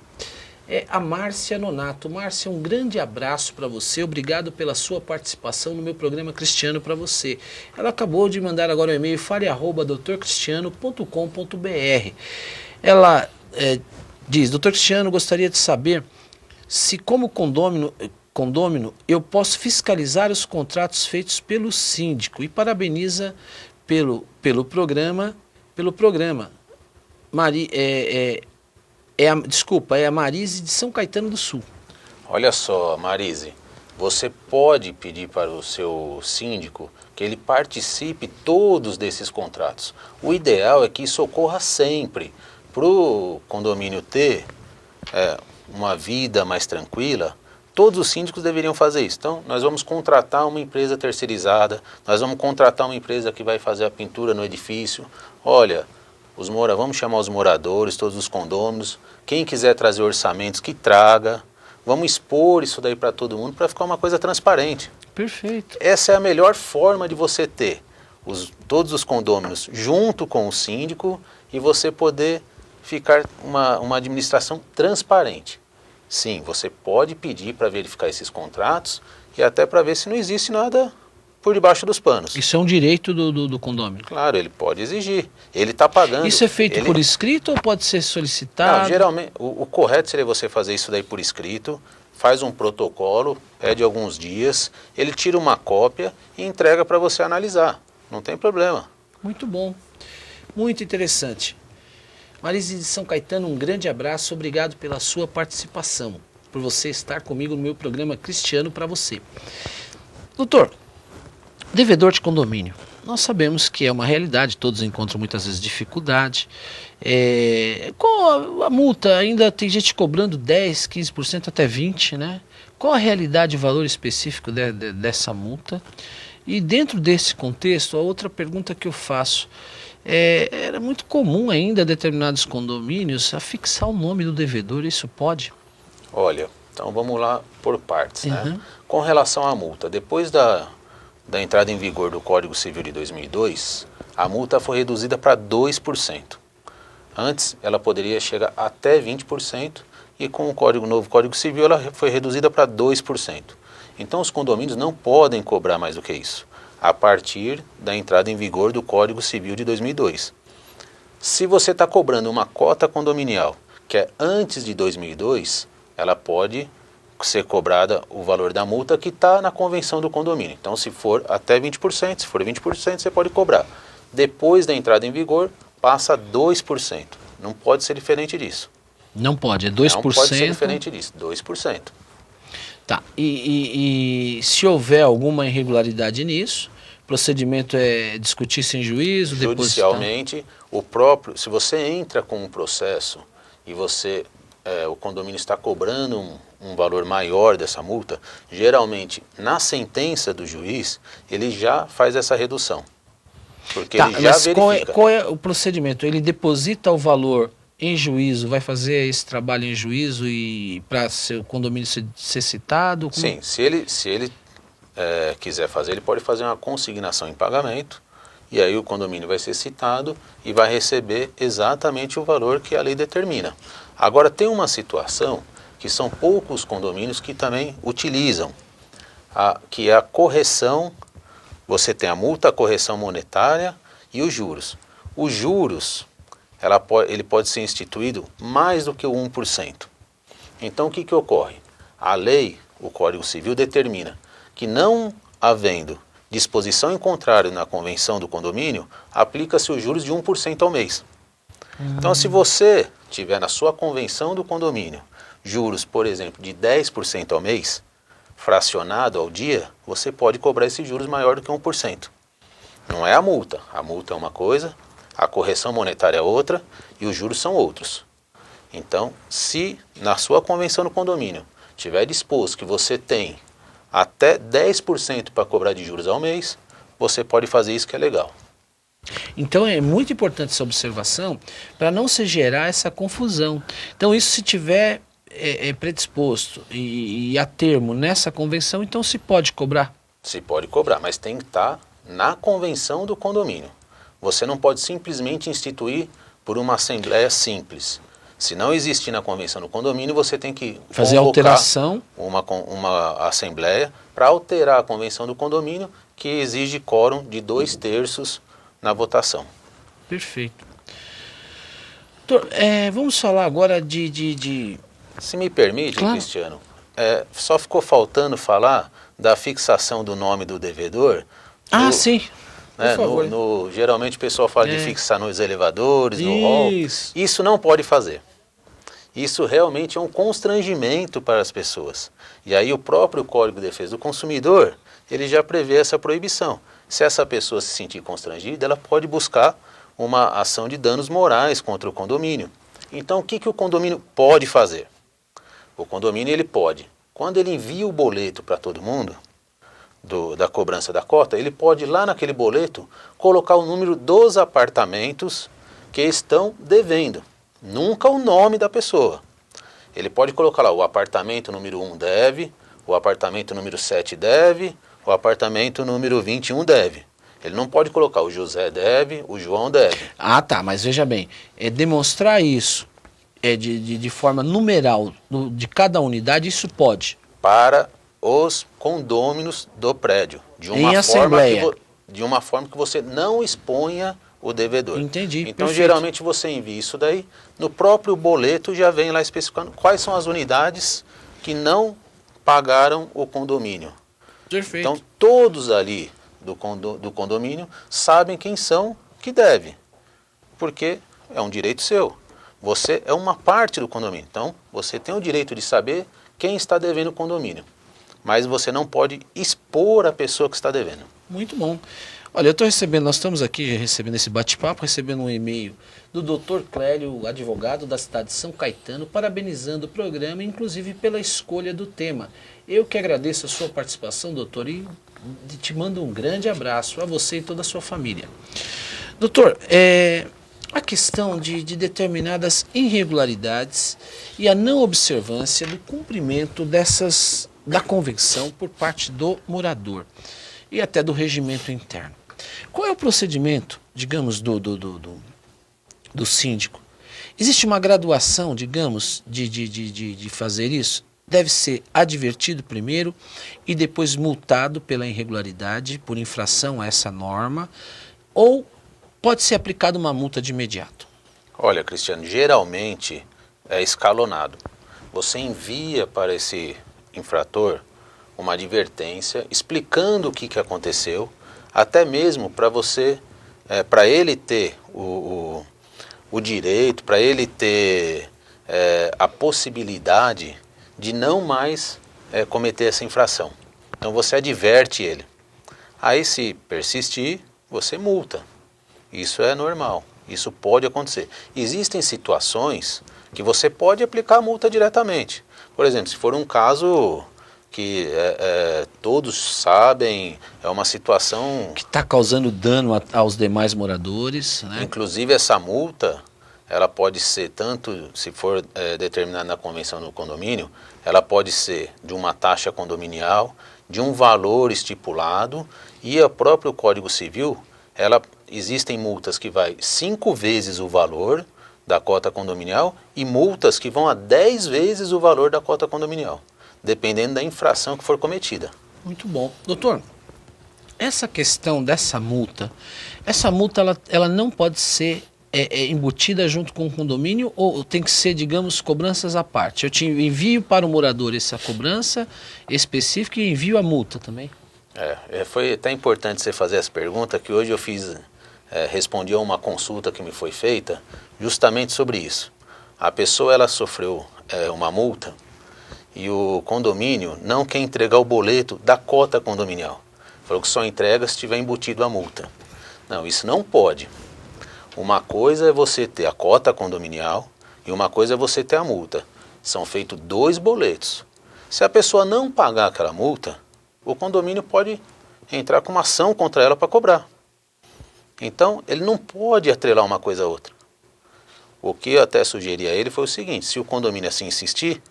É a Márcia Nonato. Márcia, um grande abraço para você, obrigado pela sua participação no meu programa Cristiano para você. Ela acabou de mandar agora um e-mail, fale@doutorcristiano.com.br. Ela diz, Doutor Cristiano, gostaria de saber se como condômino eu posso fiscalizar os contratos feitos pelo síndico e parabeniza pelo programa. Desculpa, é a Marise de São Caetano do Sul. Olha só, Marise, você pode pedir para o seu síndico que ele participe todos desses contratos. O ideal é que isso ocorra sempre. Para o condomínio ter uma vida mais tranquila, todos os síndicos deveriam fazer isso. Então, nós vamos contratar uma empresa terceirizada, nós vamos contratar uma empresa que vai fazer a pintura no edifício. Olha, vamos chamar os moradores, todos os condôminos, quem quiser trazer orçamentos, que traga. Vamos expor isso daí para todo mundo para ficar uma coisa transparente. Perfeito. Essa é a melhor forma de você ter todos os condôminos junto com o síndico e você poder ficar uma administração transparente. Sim, você pode pedir para verificar esses contratos e até para ver se não existe nada por debaixo dos panos. Isso é um direito do condômino? Claro, ele pode exigir. Ele está pagando. Isso é feito por escrito ou pode ser solicitado? Não, geralmente, o correto seria você fazer isso daí por escrito, faz um protocolo, pede alguns dias, ele tira uma cópia e entrega para você analisar. Não tem problema. Muito bom. Muito interessante. Marise de São Caetano, um grande abraço, obrigado pela sua participação, por você estar comigo no meu programa Cristiano para você. Doutor, devedor de condomínio. Nós sabemos que é uma realidade, todos encontram muitas vezes dificuldade. Com a multa, ainda tem gente cobrando 10%, 15%, até 20%, né? Qual a realidade e valor específico dessa multa? E dentro desse contexto, a outra pergunta que eu faço, era muito comum ainda determinados condomínios afixar o nome do devedor, isso pode? Olha, então vamos lá por partes, né? Com relação à multa, depois da entrada em vigor do Código Civil de 2002, a multa foi reduzida para 2%. Antes, ela poderia chegar até 20%, e com o novo Código Civil, ela foi reduzida para 2%. Então, os condomínios não podem cobrar mais do que isso, a partir da entrada em vigor do Código Civil de 2002. Se você está cobrando uma cota condominial, que é antes de 2002, ela pode ser cobrada o valor da multa que está na convenção do condomínio. Então, se for até 20%, se for 20%, você pode cobrar. Depois da entrada em vigor, passa a 2%. Não pode ser diferente disso. Não pode, é 2%. Não pode ser diferente disso, 2%. Tá, e se houver alguma irregularidade nisso, o procedimento é discutir-se em juízo, judicialmente, se você entra com um processo e o condomínio está cobrando um valor maior dessa multa, geralmente na sentença do juiz, ele já faz essa redução. Porque ele já verifica. Qual é o procedimento? Ele deposita o valor em juízo, vai fazer esse trabalho em juízo e para o condomínio ser citado? Sim, se ele quiser fazer, ele pode fazer uma consignação em pagamento, e aí o condomínio vai ser citado e vai receber exatamente o valor que a lei determina. Agora, tem uma situação que são poucos condomínios que também utilizam, que é a correção. Você tem a multa, a correção monetária e os juros. Os juros, ele pode ser instituído mais do que o 1%. Então, o que ocorre? A lei, o Código Civil, determina que, não havendo disposição em contrário na convenção do condomínio, aplica-se os juros de 1% ao mês. Então, se você tiver na sua convenção do condomínio juros, por exemplo, de 10% ao mês, fracionado ao dia, você pode cobrar esses juros maior do que 1%. Não é a multa é uma coisa, a correção monetária é outra e os juros são outros. Então, se na sua convenção do condomínio tiver disposto que você tem até 10% para cobrar de juros ao mês, você pode fazer isso, que é legal. Então é muito importante essa observação para não se gerar essa confusão. Então isso, se tiver predisposto e a termo nessa convenção, então se pode cobrar? Se pode cobrar, mas tem que estar na convenção do condomínio. Você não pode simplesmente instituir por uma assembleia simples. Se não existir na convenção do condomínio, você tem que fazer alteração, uma assembleia para alterar a convenção do condomínio, que exige quórum de 2/3 na votação. Perfeito. Doutor, vamos falar agora de... Se me permite, claro, Cristiano, só ficou faltando falar da fixação do nome do devedor. Sim. Por favor. Geralmente o pessoal fala de fixar nos elevadores, no hall. Isso não pode fazer. Isso realmente é um constrangimento para as pessoas. E aí o próprio Código de Defesa do Consumidor, ele já prevê essa proibição. Se essa pessoa se sentir constrangida, ela pode buscar uma ação de danos morais contra o condomínio. Então, o que o condomínio pode fazer? O condomínio, ele pode, quando ele envia o boleto para todo mundo, da cobrança da cota, ele pode, lá naquele boleto, colocar o número dos apartamentos que estão devendo. Nunca o nome da pessoa. Ele pode colocar lá, o apartamento número 1 deve, o apartamento número 7 deve, o apartamento número 21 deve. Ele não pode colocar o José deve, o João deve. Tá, mas veja bem, demonstrar isso de forma numeral de cada unidade, isso pode? Para os condôminos do prédio. De uma forma que você não exponha o devedor. Entendi. Então, perfeito. Geralmente você envia isso daí, no próprio boleto já vem lá especificando quais são as unidades que não pagaram o condomínio. Perfeito. Então, todos ali do condomínio sabem quem são que deve, porque é um direito seu. você é uma parte do condomínio. Então, você tem o direito de saber quem está devendo o condomínio. Mas você não pode expor a pessoa que está devendo. Muito bom. Olha, eu estou recebendo, nós estamos aqui recebendo esse bate-papo, recebendo um e-mail do Dr. Clélio, advogado da cidade de São Caetano, parabenizando o programa, inclusive pela escolha do tema. Eu que agradeço a sua participação, doutor, e te mando um grande abraço a você e toda a sua família. Doutor, a questão de determinadas irregularidades e a não observância do cumprimento da convenção por parte do morador e até do regimento interno. Qual é o procedimento, digamos, do síndico? Existe uma graduação, digamos, de fazer isso? Deve ser advertido primeiro e depois multado pela irregularidade, por infração a essa norma, ou pode ser aplicada uma multa de imediato? Olha, Cristiano, geralmente é escalonado. Você envia para esse infrator uma advertência explicando o que aconteceu, até mesmo para você, para ele ter o direito, para ele ter a possibilidade de não mais cometer essa infração. Então você adverte ele. Aí, se persistir, você multa. Isso é normal, isso pode acontecer. Existem situações que você pode aplicar a multa diretamente. Por exemplo, se for um caso que todos sabem, é uma situação que está causando dano aos demais moradores, né? Inclusive essa multa, ela pode ser tanto, se for determinada na convenção do condomínio, ela pode ser de uma taxa condominial, de um valor estipulado, e o próprio Código Civil, existem multas que vai 5 vezes o valor da cota condominial e multas que vão a 10 vezes o valor da cota condominial, dependendo da infração que for cometida. Muito bom. Doutor, essa questão dessa multa, ela não pode ser embutida junto com o condomínio ou tem que ser, digamos, cobranças à parte? Eu te envio para o morador essa cobrança específica e envio a multa também? Foi até importante você fazer essa pergunta, que hoje eu respondi a uma consulta que me foi feita justamente sobre isso. A pessoa, ela sofreu uma multa e o condomínio não quer entregar o boleto da cota condominial. Falou que só entrega se tiver embutido a multa. Não, isso não pode. Uma coisa é você ter a cota condominial e uma coisa é você ter a multa. São feitos 2 boletos. Se a pessoa não pagar aquela multa, o condomínio pode entrar com uma ação contra ela para cobrar. Então, ele não pode atrelar uma coisa a outra. O que eu até sugeri a ele foi o seguinte: se o condomínio assim insistir,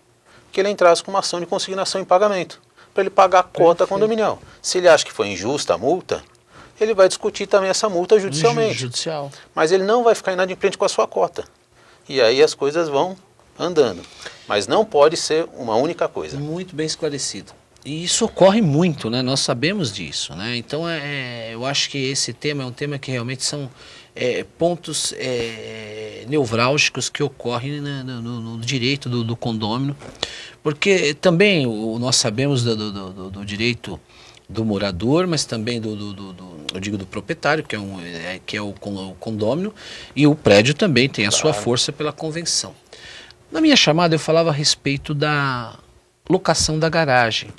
que ele entrasse com uma ação de consignação em pagamento, para ele pagar a cota condominial. Se ele acha que foi injusta a multa, ele vai discutir também essa multa judicialmente. Mas ele não vai ficar inadimplente com a sua cota. E aí as coisas vão andando. Mas não pode ser uma única coisa. Muito bem esclarecido. E isso ocorre muito, né? Nós sabemos disso, né? Então, eu acho que esse tema é um tema que realmente são pontos nevrálgicos que ocorrem no direito do condômino, porque também nós sabemos do direito do morador, mas também eu digo do proprietário, que é o condômino, e o prédio também tem a sua força pela convenção. Na minha chamada eu falava a respeito da locação da garagem.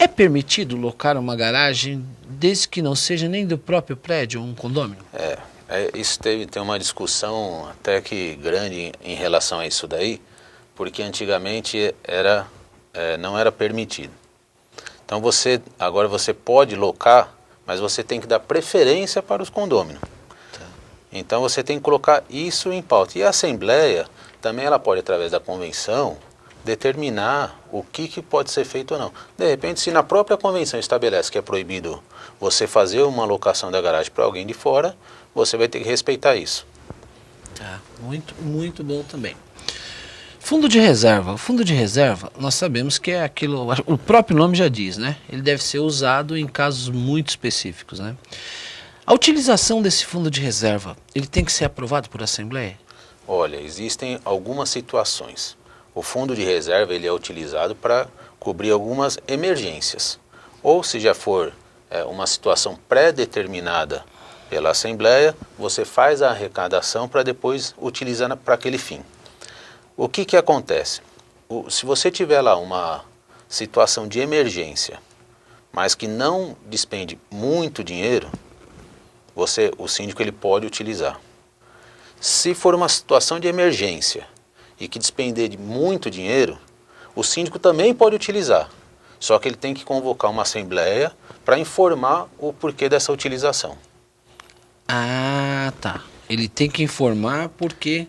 É permitido locar uma garagem desde que não seja nem do próprio prédio ou um condômino? Isso tem uma discussão até que grande em relação a isso daí, porque antigamente não era permitido. Então agora você pode locar, mas você tem que dar preferência para os condôminos. Tá. Então você tem que colocar isso em pauta. E a Assembleia também ela pode, através da convenção, determinar o que pode ser feito ou não. De repente, se na própria convenção estabelece que é proibido você fazer uma locação da garagem para alguém de fora, você vai ter que respeitar isso. Tá, muito, muito bom também. Fundo de reserva. O fundo de reserva, nós sabemos que é aquilo, o próprio nome já diz, né? Ele deve ser usado em casos muito específicos, né? A utilização desse fundo de reserva, ele tem que ser aprovado por Assembleia? Olha, existem algumas situações. O fundo de reserva ele é utilizado para cobrir algumas emergências. Ou se já for uma situação pré-determinada pela Assembleia, você faz a arrecadação para depois utilizar para aquele fim. O que acontece? Se você tiver lá uma situação de emergência, mas que não despende muito dinheiro, o síndico ele pode utilizar. Se for uma situação de emergência e que despender de muito dinheiro, o síndico também pode utilizar. Só que ele tem que convocar uma assembleia para informar o porquê dessa utilização. Ah, tá. Ele tem que informar porque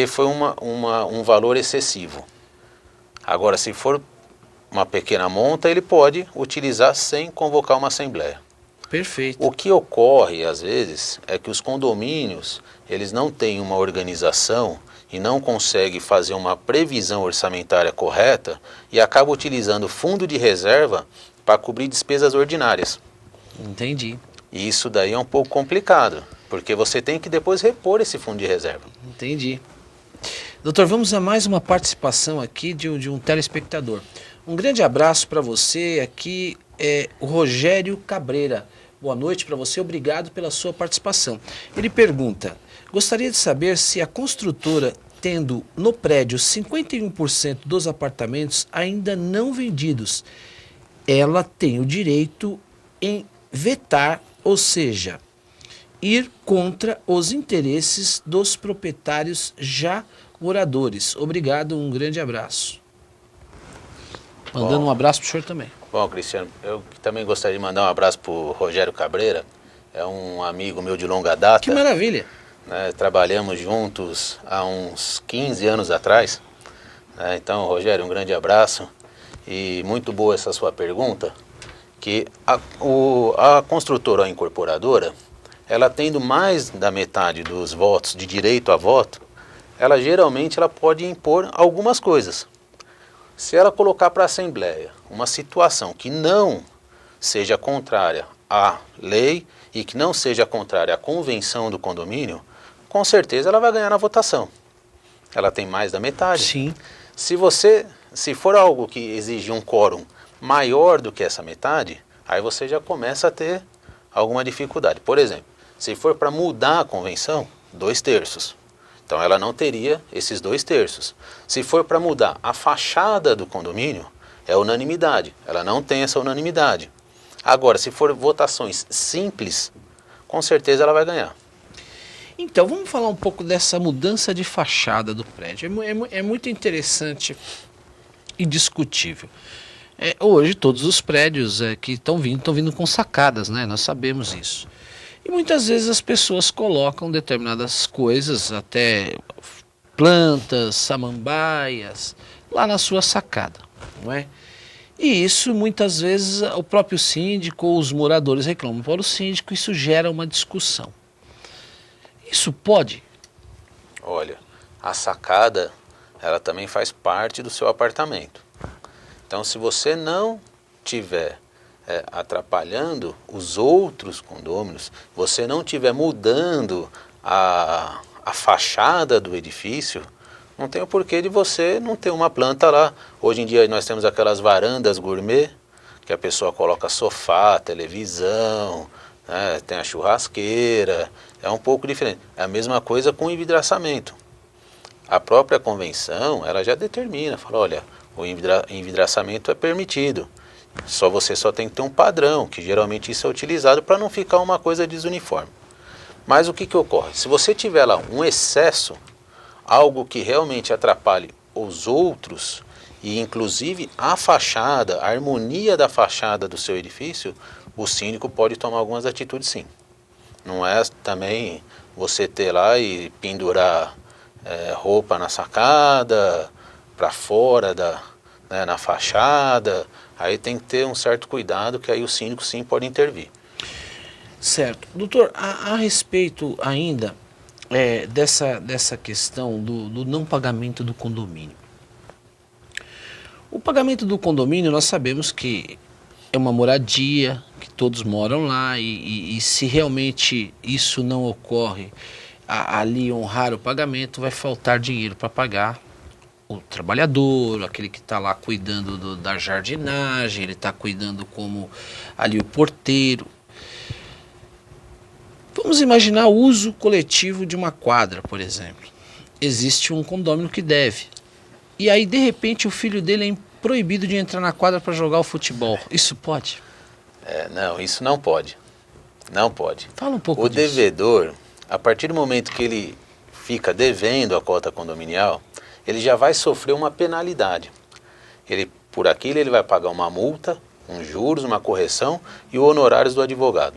foi um valor excessivo. Agora, se for uma pequena monta, ele pode utilizar sem convocar uma assembleia. Perfeito. O que ocorre, às vezes, é que os condomínios, eles não têm uma organização e não conseguem fazer uma previsão orçamentária correta e acabam utilizando fundo de reserva para cobrir despesas ordinárias. Entendi. E isso daí é um pouco complicado, porque você tem que depois repor esse fundo de reserva. Entendi. Doutor, vamos a mais uma participação aqui de um telespectador. Um grande abraço para você, aqui é o Rogério Cabreira. Boa noite para você, obrigado pela sua participação. Ele pergunta, gostaria de saber se a construtora, tendo no prédio 51% dos apartamentos ainda não vendidos, ela tem o direito em vetar, ou seja, ir contra os interesses dos proprietários já moradores. Obrigado, um grande abraço. Mandando um abraço para o senhor também. Bom, Cristiano, eu também gostaria de mandar um abraço para o Rogério Cabreira, é um amigo meu de longa data. Que maravilha! Né, trabalhamos juntos há uns 15 anos atrás. Né, então, Rogério, um grande abraço. E muito boa essa sua pergunta, que a construtora ou a incorporadora, ela tendo mais da metade dos votos de direito a voto, ela geralmente pode impor algumas coisas. Se ela colocar para a Assembleia uma situação que não seja contrária à lei e que não seja contrária à convenção do condomínio, com certeza ela vai ganhar na votação. Ela tem mais da metade. Sim. Se for algo que exige um quórum maior do que essa metade, aí você já começa a ter alguma dificuldade. Por exemplo, se for para mudar a convenção, 2/3. Então ela não teria esses 2/3. Se for para mudar a fachada do condomínio, é unanimidade. Ela não tem essa unanimidade. Agora, se for votações simples, com certeza ela vai ganhar. Então, vamos falar um pouco dessa mudança de fachada do prédio. É muito interessante e discutível. Hoje, todos os prédios que estão vindo com sacadas, né? Nós sabemos isso. E muitas vezes as pessoas colocam determinadas coisas, até plantas, samambaias, lá na sua sacada, não é? E isso muitas vezes o próprio síndico ou os moradores reclamam para o síndico, isso gera uma discussão. Isso pode? Olha, a sacada, ela também faz parte do seu apartamento. Então, se você não tiver atrapalhando os outros condôminos, você não estiver mudando a fachada do edifício, não tem o porquê de você não ter uma planta lá. Hoje em dia nós temos aquelas varandas gourmet, que a pessoa coloca sofá, televisão, né, tem a churrasqueira, é um pouco diferente. É a mesma coisa com o envidraçamento. A própria convenção, ela já determina, fala, olha, o envidraçamento é permitido. Você só tem que ter um padrão, que geralmente isso é utilizado para não ficar uma coisa desuniforme. Mas o que ocorre? Se você tiver lá um excesso, algo que realmente atrapalhe os outros, e inclusive a fachada, a harmonia da fachada do seu edifício, o síndico pode tomar algumas atitudes sim. Não é também você ter lá e pendurar roupa na sacada, para fora na fachada. Aí tem que ter um certo cuidado, que aí o síndico sim pode intervir. Certo. Doutor, a respeito ainda dessa questão do não pagamento do condomínio. O pagamento do condomínio, nós sabemos que é uma moradia, que todos moram lá, e se realmente isso não ocorre, ali honrar o pagamento, vai faltar dinheiro para pagar o trabalhador, aquele que está lá cuidando da jardinagem, ele está cuidando como ali o porteiro. Vamos imaginar o uso coletivo de uma quadra, por exemplo. existe um condômino que deve. E aí, de repente, o filho dele é proibido de entrar na quadra para jogar o futebol. Isso pode? Não, isso não pode. Não pode. Fala um pouco O disso. devedor, a partir do momento que ele fica devendo a cota condominial, ele já vai sofrer uma penalidade. Por aquilo ele vai pagar uma multa, uns juros, uma correção e os honorários do advogado.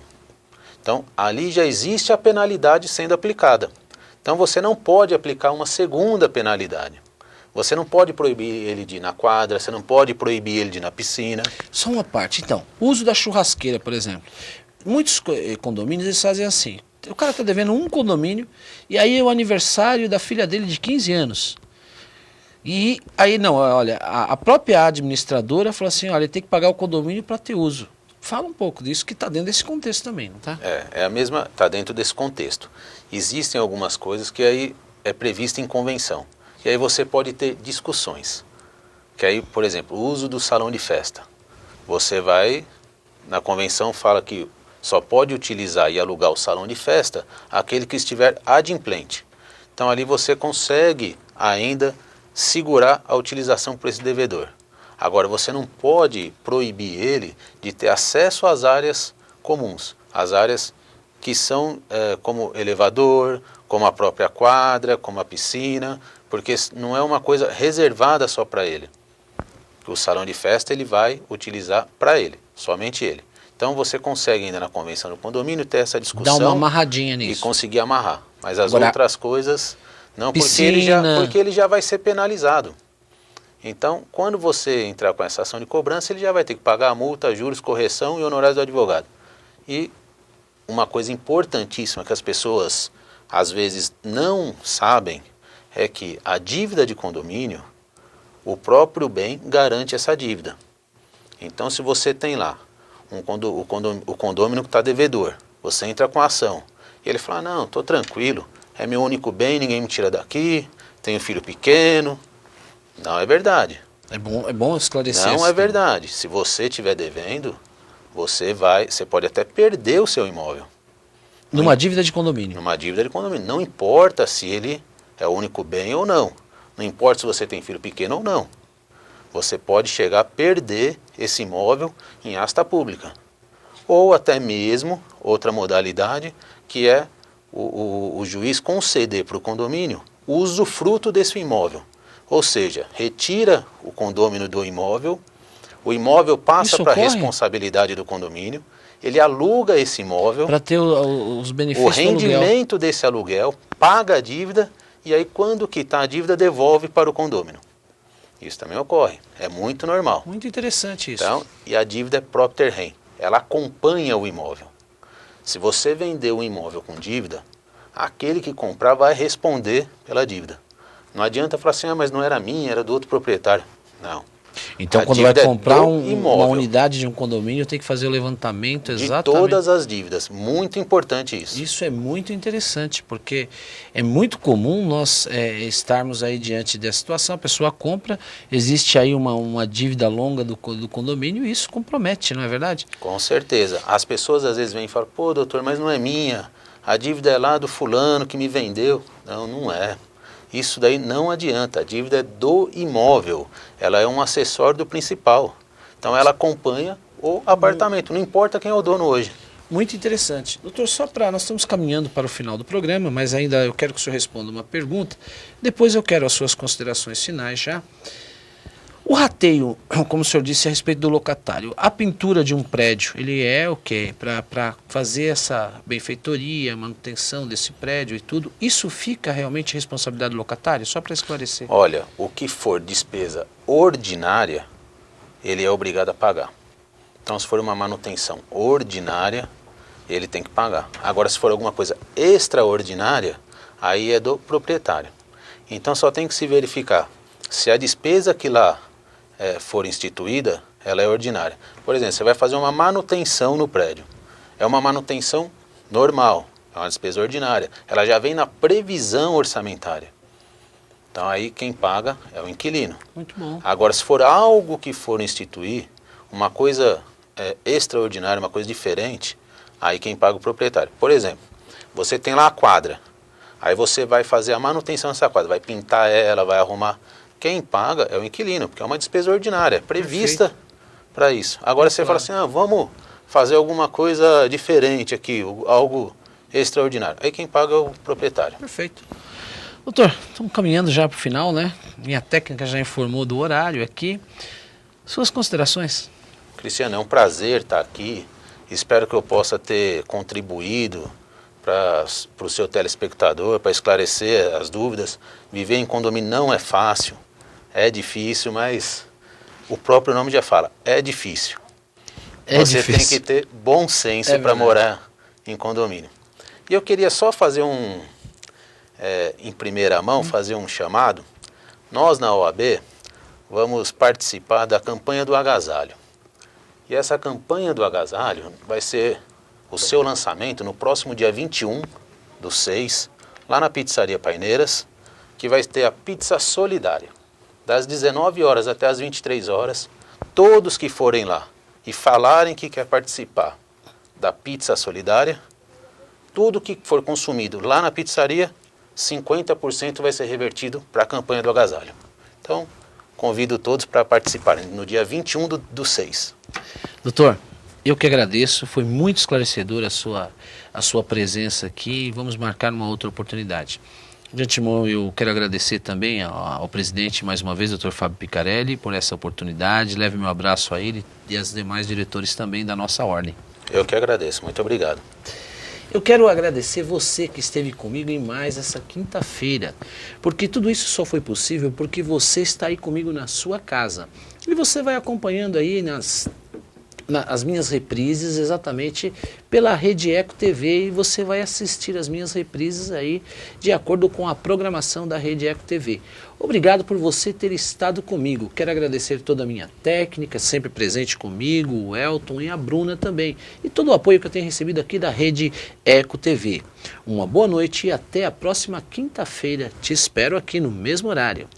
Então, ali já existe a penalidade sendo aplicada. Então, você não pode aplicar uma segunda penalidade. Você não pode proibir ele de ir na quadra, você não pode proibir ele de ir na piscina. Só uma parte, então. O uso da churrasqueira, por exemplo. Muitos condomínios eles fazem assim. O cara está devendo um condomínio e aí é o aniversário da filha dele de 15 anos. E aí não, olha, a própria administradora falou assim, olha, tem que pagar o condomínio para ter uso. Fala um pouco disso que está dentro desse contexto também, não tá? É a mesma, está dentro desse contexto. Existem algumas coisas que aí é prevista em convenção. E aí você pode ter discussões. Que aí, por exemplo, o uso do salão de festa. Você vai, na convenção fala que só pode utilizar e alugar o salão de festa aquele que estiver adimplente. Então ali você consegue ainda segurar a utilização por esse devedor. Agora você não pode proibir ele de ter acesso às áreas comuns, as áreas que são como elevador, como a própria quadra, como a piscina, porque não é uma coisa reservada só para ele. O salão de festa ele vai utilizar para ele, somente ele. Então você consegue ainda na convenção do condomínio ter essa discussão. Dá uma amarradinha nisso. E conseguir amarrar. Mas as Agora, outras coisas não, piscina, porque ele já vai ser penalizado. Então, quando você entrar com essa ação de cobrança, ele já vai ter que pagar a multa, juros, correção e honorários do advogado. E uma coisa importantíssima que as pessoas às vezes não sabem é que a dívida de condomínio, o próprio bem garante essa dívida. Então, se você tem lá o condômino que está devedor, você entra com a ação, e ele fala, não, estou tranquilo, é meu único bem, ninguém me tira daqui, tenho filho pequeno. Não é verdade. É bom esclarecer isso. Não é verdade. Se você estiver devendo, você pode até perder o seu imóvel. Numa dívida de condomínio. Numa dívida de condomínio. Não importa se ele é o único bem ou não. Não importa se você tem filho pequeno ou não. Você pode chegar a perder esse imóvel em asta pública. Ou até mesmo, outra modalidade, que é o juiz conceder para o condomínio o usufruto desse imóvel. Ou seja, retira o condômino do imóvel, o imóvel passa para a responsabilidade do condomínio, ele aluga esse imóvel, para ter os benefícios o rendimento desse aluguel, paga a dívida e aí quando quitar a dívida devolve para o condômino. Isso também ocorre, é muito normal. Muito interessante isso. Então, e a dívida é propter rem, ela acompanha o imóvel. Se você vender o imóvel com dívida, aquele que comprar vai responder pela dívida. Não adianta falar assim, mas não era minha, era do outro proprietário. Não. Então, quando vai comprar uma unidade de um condomínio, tem que fazer o levantamento exatamente. De todas as dívidas. Muito importante isso. Isso é muito interessante, porque é muito comum nós estarmos aí diante dessa situação. A pessoa compra, existe aí uma dívida longa do condomínio e isso compromete, não é verdade? Com certeza. As pessoas às vezes vêm e falam, pô, doutor, mas não é minha. A dívida é lá do fulano que me vendeu. Não, não é. Isso daí não adianta, a dívida é do imóvel, ela é um acessório do principal. Então ela acompanha o apartamento, não importa quem é o dono hoje. Muito interessante. Doutor, nós estamos caminhando para o final do programa, mas ainda eu quero que o senhor responda uma pergunta. Depois eu quero as suas considerações finais já. O rateio, como o senhor disse a respeito do locatário, a pintura de um prédio, ele é o quê? Para fazer essa benfeitoria, manutenção desse prédio e tudo, isso fica realmente responsabilidade do locatário? Só para esclarecer. Olha, o que for despesa ordinária, ele é obrigado a pagar. Então, se for uma manutenção ordinária, ele tem que pagar. Agora, se for alguma coisa extraordinária, aí é do proprietário. Então, só tem que se verificar se a despesa que lá for instituída, ela é ordinária. Por exemplo, você vai fazer uma manutenção no prédio. É uma manutenção normal, é uma despesa ordinária. Ela já vem na previsão orçamentária. Então aí quem paga é o inquilino. Muito bom. Agora, se for algo que for instituir, uma coisa extraordinária, uma coisa diferente, aí quem paga é o proprietário. Por exemplo, você tem lá a quadra. Aí você vai fazer a manutenção dessa quadra, vai pintar ela, vai arrumar. Quem paga é o inquilino, porque é uma despesa ordinária, prevista para isso. Agora você fala assim, vamos fazer alguma coisa diferente aqui, algo extraordinário. Aí quem paga é o proprietário. Perfeito. Doutor, estamos caminhando já para o final, né? Minha técnica já informou do horário aqui. Suas considerações? Cristiano, é um prazer estar aqui. Espero que eu possa ter contribuído para o seu telespectador, para esclarecer as dúvidas. Viver em condomínio não é fácil, é difícil, mas o próprio nome já fala, é difícil. Você tem que ter bom senso para morar em condomínio. E eu queria só fazer em primeira mão, fazer um chamado. Nós na OAB vamos participar da campanha do agasalho. E essa campanha do agasalho vai ser o seu lançamento no próximo dia 21/6, lá na Pizzaria Paineiras, que vai ter a pizza solidária. Das 19 horas até as 23 horas, todos que forem lá e falarem que quer participar da pizza solidária, tudo que for consumido lá na pizzaria, 50% vai ser revertido para a campanha do agasalho. Então, convido todos para participarem no dia 21/6. Doutor, eu que agradeço, foi muito esclarecedora a sua presença aqui. Vamos marcar uma outra oportunidade. De antemão, eu quero agradecer também ao presidente, mais uma vez, doutor Fábio Picarelli, por essa oportunidade. Leve meu abraço a ele e aos demais diretores também da nossa ordem. Eu que agradeço, muito obrigado. Eu quero agradecer você que esteve comigo em mais essa quinta-feira, porque tudo isso só foi possível porque você está aí comigo na sua casa. E você vai acompanhando aí as minhas reprises exatamente pela Rede Eco TV, e você vai assistir as minhas reprises aí de acordo com a programação da Rede Eco TV. Obrigado por você ter estado comigo. Quero agradecer toda a minha técnica, sempre presente comigo, o Elton e a Bruna também, e todo o apoio que eu tenho recebido aqui da Rede Eco TV. Uma boa noite e até a próxima quinta-feira. Te espero aqui no mesmo horário.